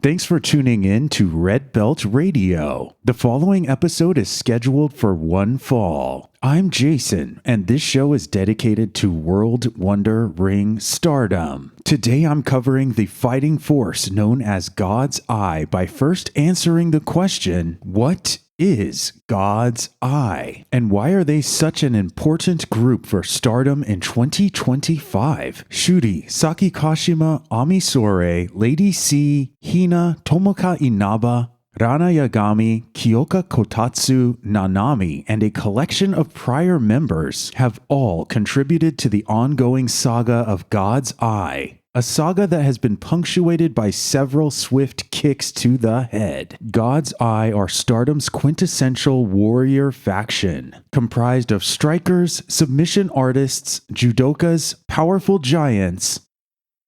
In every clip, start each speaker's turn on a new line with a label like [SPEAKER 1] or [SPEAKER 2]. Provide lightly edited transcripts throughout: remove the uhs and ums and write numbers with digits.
[SPEAKER 1] Thanks for tuning in to Red Belt Radio. The following episode is scheduled for one fall. I'm Jason, and this show is dedicated to World Wonder Ring Stardom. Today I'm covering the fighting force known as God's Eye by first answering the question, what is God's Eye? And why are they such an important group for Stardom in 2025? Syuri, Saki Kashima, Ami Sourei, Lady C, Hina, Tomoka Inaba, Ranna Yagami, Kiyoka Kotatsu, Nanami, and a collection of prior members have all contributed to the ongoing saga of God's Eye. A saga that has been punctuated by several swift kicks to the head. God's Eye are Stardom's quintessential warrior faction, comprised of strikers, submission artists, judokas, powerful giants,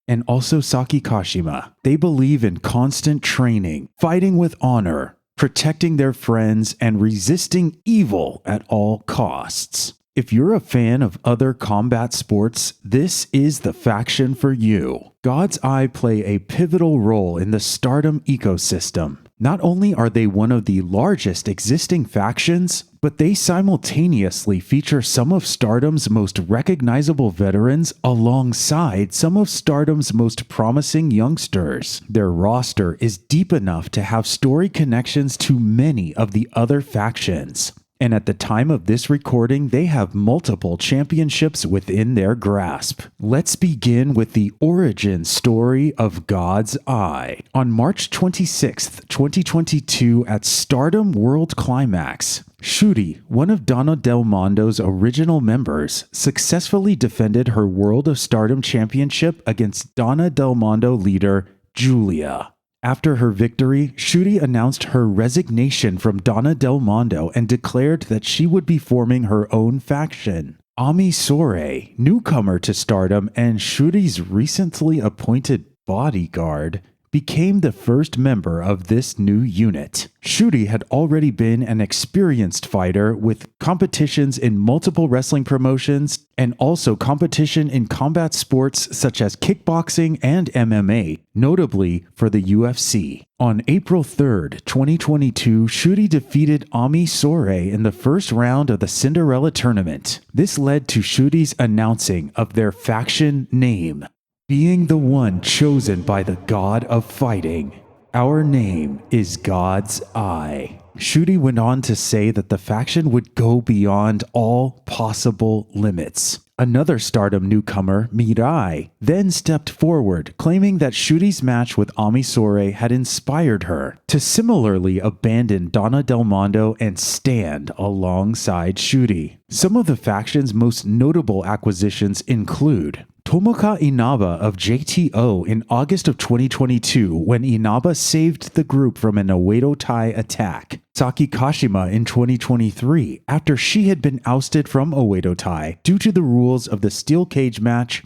[SPEAKER 1] and also Saki Kashima. They believe in constant training, fighting with honor, protecting their friends, and resisting evil at all costs. If you're a fan of other combat sports, this is the faction for you. God's Eye play a pivotal role in the Stardom ecosystem. Not only are they one of the largest existing factions, but they simultaneously feature some of Stardom's most recognizable veterans alongside some of Stardom's most promising youngsters. Their roster is deep enough to have story connections to many of the other factions. And at the time of this recording, they have multiple championships within their grasp. Let's begin with the origin story of God's Eye. On March 26th, 2022 at Stardom World Climax, Syuri, one of Donna Del Mondo's original members, successfully defended her World of Stardom Championship against Donna Del Mondo leader Giulia. After her victory, Syuri announced her resignation from Donna Del Mondo and declared that she would be forming her own faction. Ami Sourei, newcomer to Stardom and Syuri's recently appointed bodyguard, became the first member of this new unit. Syuri had already been an experienced fighter with competitions in multiple wrestling promotions and also competition in combat sports such as kickboxing and MMA, notably for the UFC. On April 3rd, 2022, Syuri defeated Ami Sourei in the first round of the Cinderella tournament. This led to Syuri's announcing of their faction name, being the one chosen by the god of fighting. Our name is God's Eye. Syuri went on to say that the faction would go beyond all possible limits. Another Stardom newcomer, Mirai, then stepped forward, claiming that Syuri's match with Ami Sourei had inspired her to similarly abandon Donna Del Mondo and stand alongside Syuri. Some of the faction's most notable acquisitions include Tomoka Inaba of H.A.T.E in August of 2022 when Inaba saved the group from an H.A.T.E attack. Saki Kashima in 2023 after she had been ousted from H.A.T.E due to the rules of the steel cage match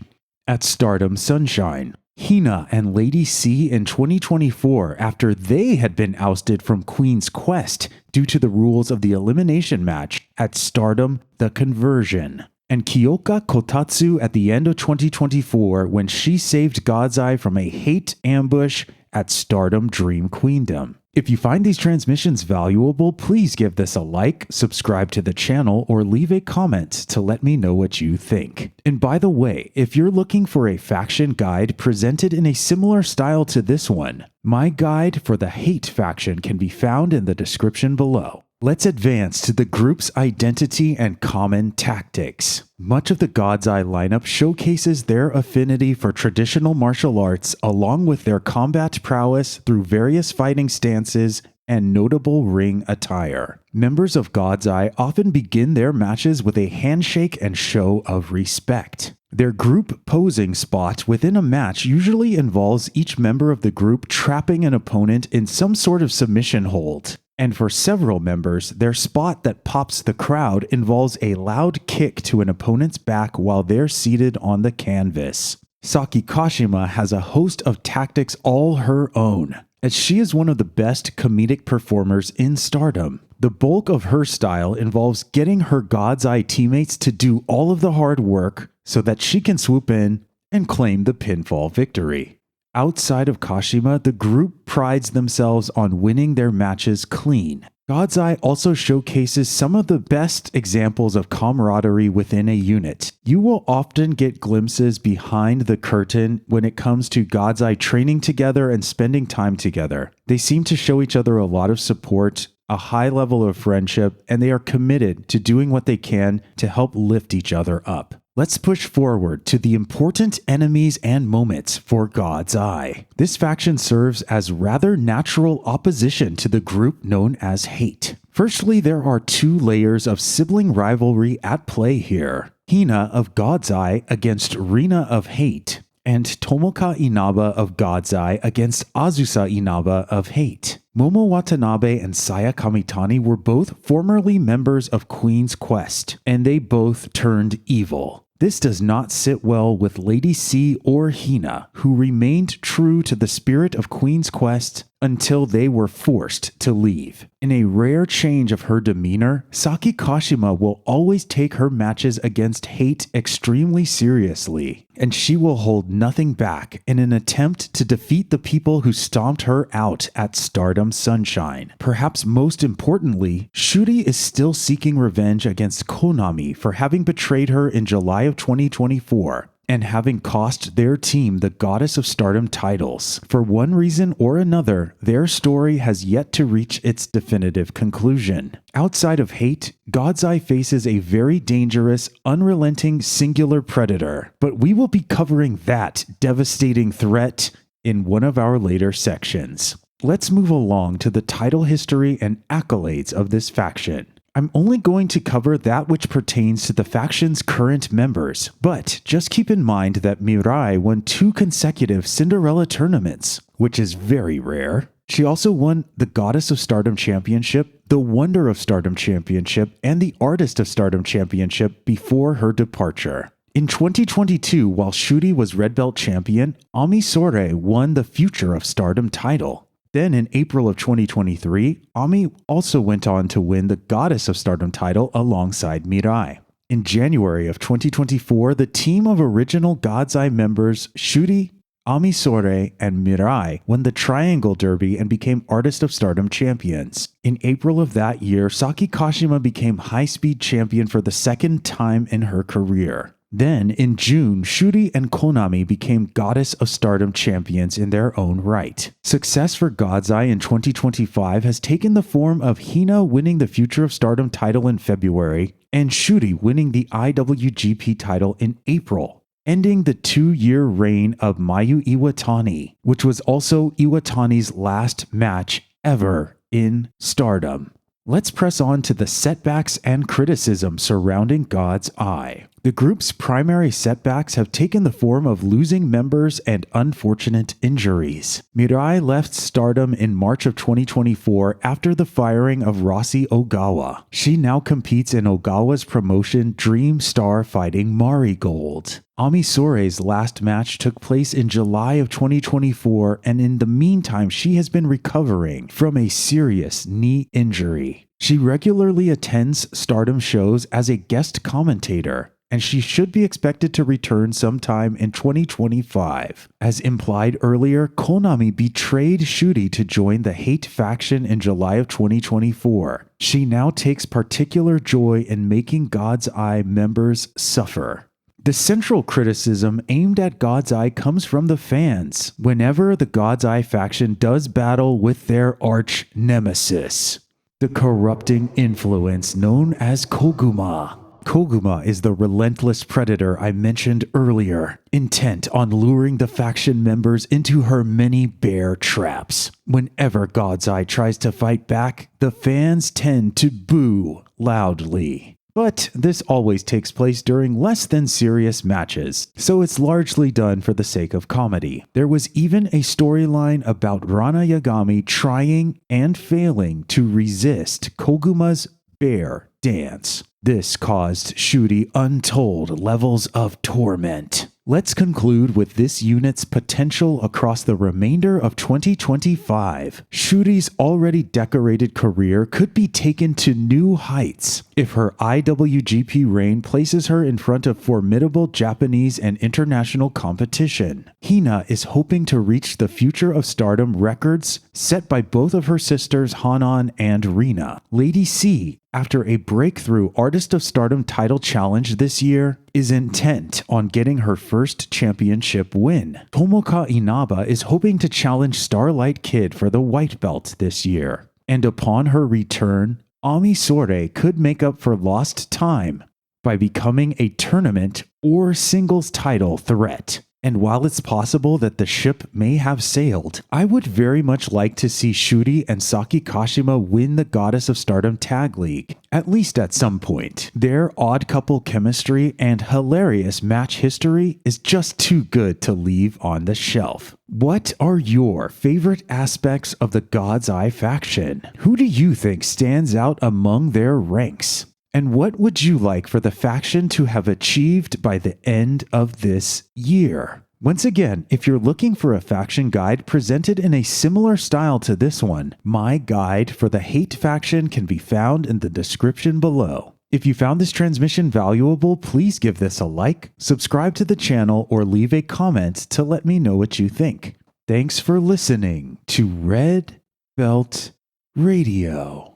[SPEAKER 1] at Stardom Sunshine. Hina and Lady C in 2024 after they had been ousted from Queen's Quest due to the rules of the elimination match at Stardom The Conversion. And Kiyoka Kotatsu at the end of 2024 when she saved God's Eye from a H.A.T.E ambush at Stardom Dream Queendom. If you find these transmissions valuable, please give this a like, subscribe to the channel, or leave a comment to let me know what you think. And by the way, if you're looking for a faction guide presented in a similar style to this one, my guide for the H.A.T.E faction can be found in the description below. Let's advance to the group's identity and common tactics. Much of the God's Eye lineup showcases their affinity for traditional martial arts along with their combat prowess through various fighting stances and notable ring attire. Members of God's Eye often begin their matches with a handshake and show of respect. Their group posing spot within a match usually involves each member of the group trapping an opponent in some sort of submission hold. And for several members, their spot that pops the crowd involves a loud kick to an opponent's back while they're seated on the canvas. Saki Kashima has a host of tactics all her own, as she is one of the best comedic performers in Stardom. The bulk of her style involves getting her God's Eye teammates to do all of the hard work so that she can swoop in and claim the pinfall victory. Outside of Kashima, the group prides themselves on winning their matches clean. God's Eye also showcases some of the best examples of camaraderie within a unit. You will often get glimpses behind the curtain when it comes to God's Eye training together and spending time together. They seem to show each other a lot of support, a high level of friendship, and they are committed to doing what they can to help lift each other up. Let's push forward to the important enemies and moments for God's Eye. This faction serves as rather natural opposition to the group known as H.A.T.E. Firstly, there are two layers of sibling rivalry at play here. Hina of God's Eye against Rina of H.A.T.E. and Tomoka Inaba of God's Eye against Azusa Inaba of H.A.T.E. Momo Watanabe and Saya Kamitani were both formerly members of Queen's Quest, and they both turned evil. This does not sit well with Lady C or Hina, who remained true to the spirit of Queen's Quest until they were forced to leave. In a rare change of her demeanor, Saki Kashima will always take her matches against H.A.T.E. extremely seriously, and she will hold nothing back in an attempt to defeat the people who stomped her out at Stardom Sunshine. Perhaps most importantly, Syuri is still seeking revenge against Konami for having betrayed her in July of 2024. And having cost their team the Goddess of Stardom titles. For one reason or another, their story has yet to reach its definitive conclusion. Outside of H.A.T.E., God's Eye faces a very dangerous, unrelenting singular predator, but we will be covering that devastating threat in one of our later sections. Let's move along to the title history and accolades of this faction. I'm only going to cover that which pertains to the faction's current members, but just keep in mind that Mirai won 2 consecutive Cinderella tournaments, which is very rare. She also won the Goddess of Stardom Championship, the Wonder of Stardom Championship, and the Artist of Stardom Championship before her departure. In 2022, while Syuri was Red Belt Champion, Ami Sourei won the Future of Stardom title. Then in April of 2023, Ami also went on to win the Goddess of Stardom title alongside Mirai. In January of 2024, the team of original God's Eye members Syuri, Ami Sourei, and Mirai won the Triangle Derby and became Artist of Stardom champions. In April of that year, Saki Kashima became High Speed champion for the second time in her career. Then, in June, Syuri and Konami became Goddess of Stardom champions in their own right. Success for God's Eye in 2025 has taken the form of Hina winning the Future of Stardom title in February and Syuri winning the IWGP title in April, ending the 2-year reign of Mayu Iwatani, which was also Iwatani's last match ever in Stardom. Let's press on to the setbacks and criticism surrounding God's Eye. The group's primary setbacks have taken the form of losing members and unfortunate injuries. Mirai left Stardom in March of 2024 after the firing of Rossy Ogawa. She now competes in Ogawa's promotion Dream Star Fighting Marigold. Ami Sourei's last match took place in July of 2024, and in the meantime she has been recovering from a serious knee injury. She regularly attends Stardom shows as a guest commentator, and she should be expected to return sometime in 2025. As implied earlier, Konami betrayed Syuri to join the H.A.T.E. faction in July of 2024. She now takes particular joy in making God's Eye members suffer. The central criticism aimed at God's Eye comes from the fans whenever the God's Eye faction does battle with their arch nemesis, the corrupting influence known as Koguma. Koguma is the relentless predator I mentioned earlier, intent on luring the faction members into her many bear traps. Whenever God's Eye tries to fight back, the fans tend to boo loudly. But this always takes place during less than serious matches, so it's largely done for the sake of comedy. There was even a storyline about Ranna Yagami trying and failing to resist Koguma's bear dance. This caused Syuri untold levels of torment. Let's conclude with this unit's potential across the remainder of 2025. Syuri's already decorated career could be taken to new heights if her IWGP reign places her in front of formidable Japanese and international competition. Hina is hoping to reach the future of Stardom records set by both of her sisters Hanan and Rina. Lady C, after a breakthrough Artist of Stardom title challenge this year, is intent on getting her first championship win. Tomoka Inaba is hoping to challenge Starlight Kid for the white belt this year. And upon her return, Ami Sourei could make up for lost time by becoming a tournament or singles title threat. And while it's possible that the ship may have sailed, I would very much like to see Syuri and Saki Kashima win the Goddess of Stardom Tag League, at least at some point. Their odd couple chemistry and hilarious match history is just too good to leave on the shelf. What are your favorite aspects of the God's Eye faction? Who do you think stands out among their ranks? And what would you like for the faction to have achieved by the end of this year? Once again, if you're looking for a faction guide presented in a similar style to this one, my guide for the H.A.T.E faction can be found in the description below. If you found this transmission valuable, please give this a like, subscribe to the channel, or leave a comment to let me know what you think. Thanks for listening to Red Belt Radio.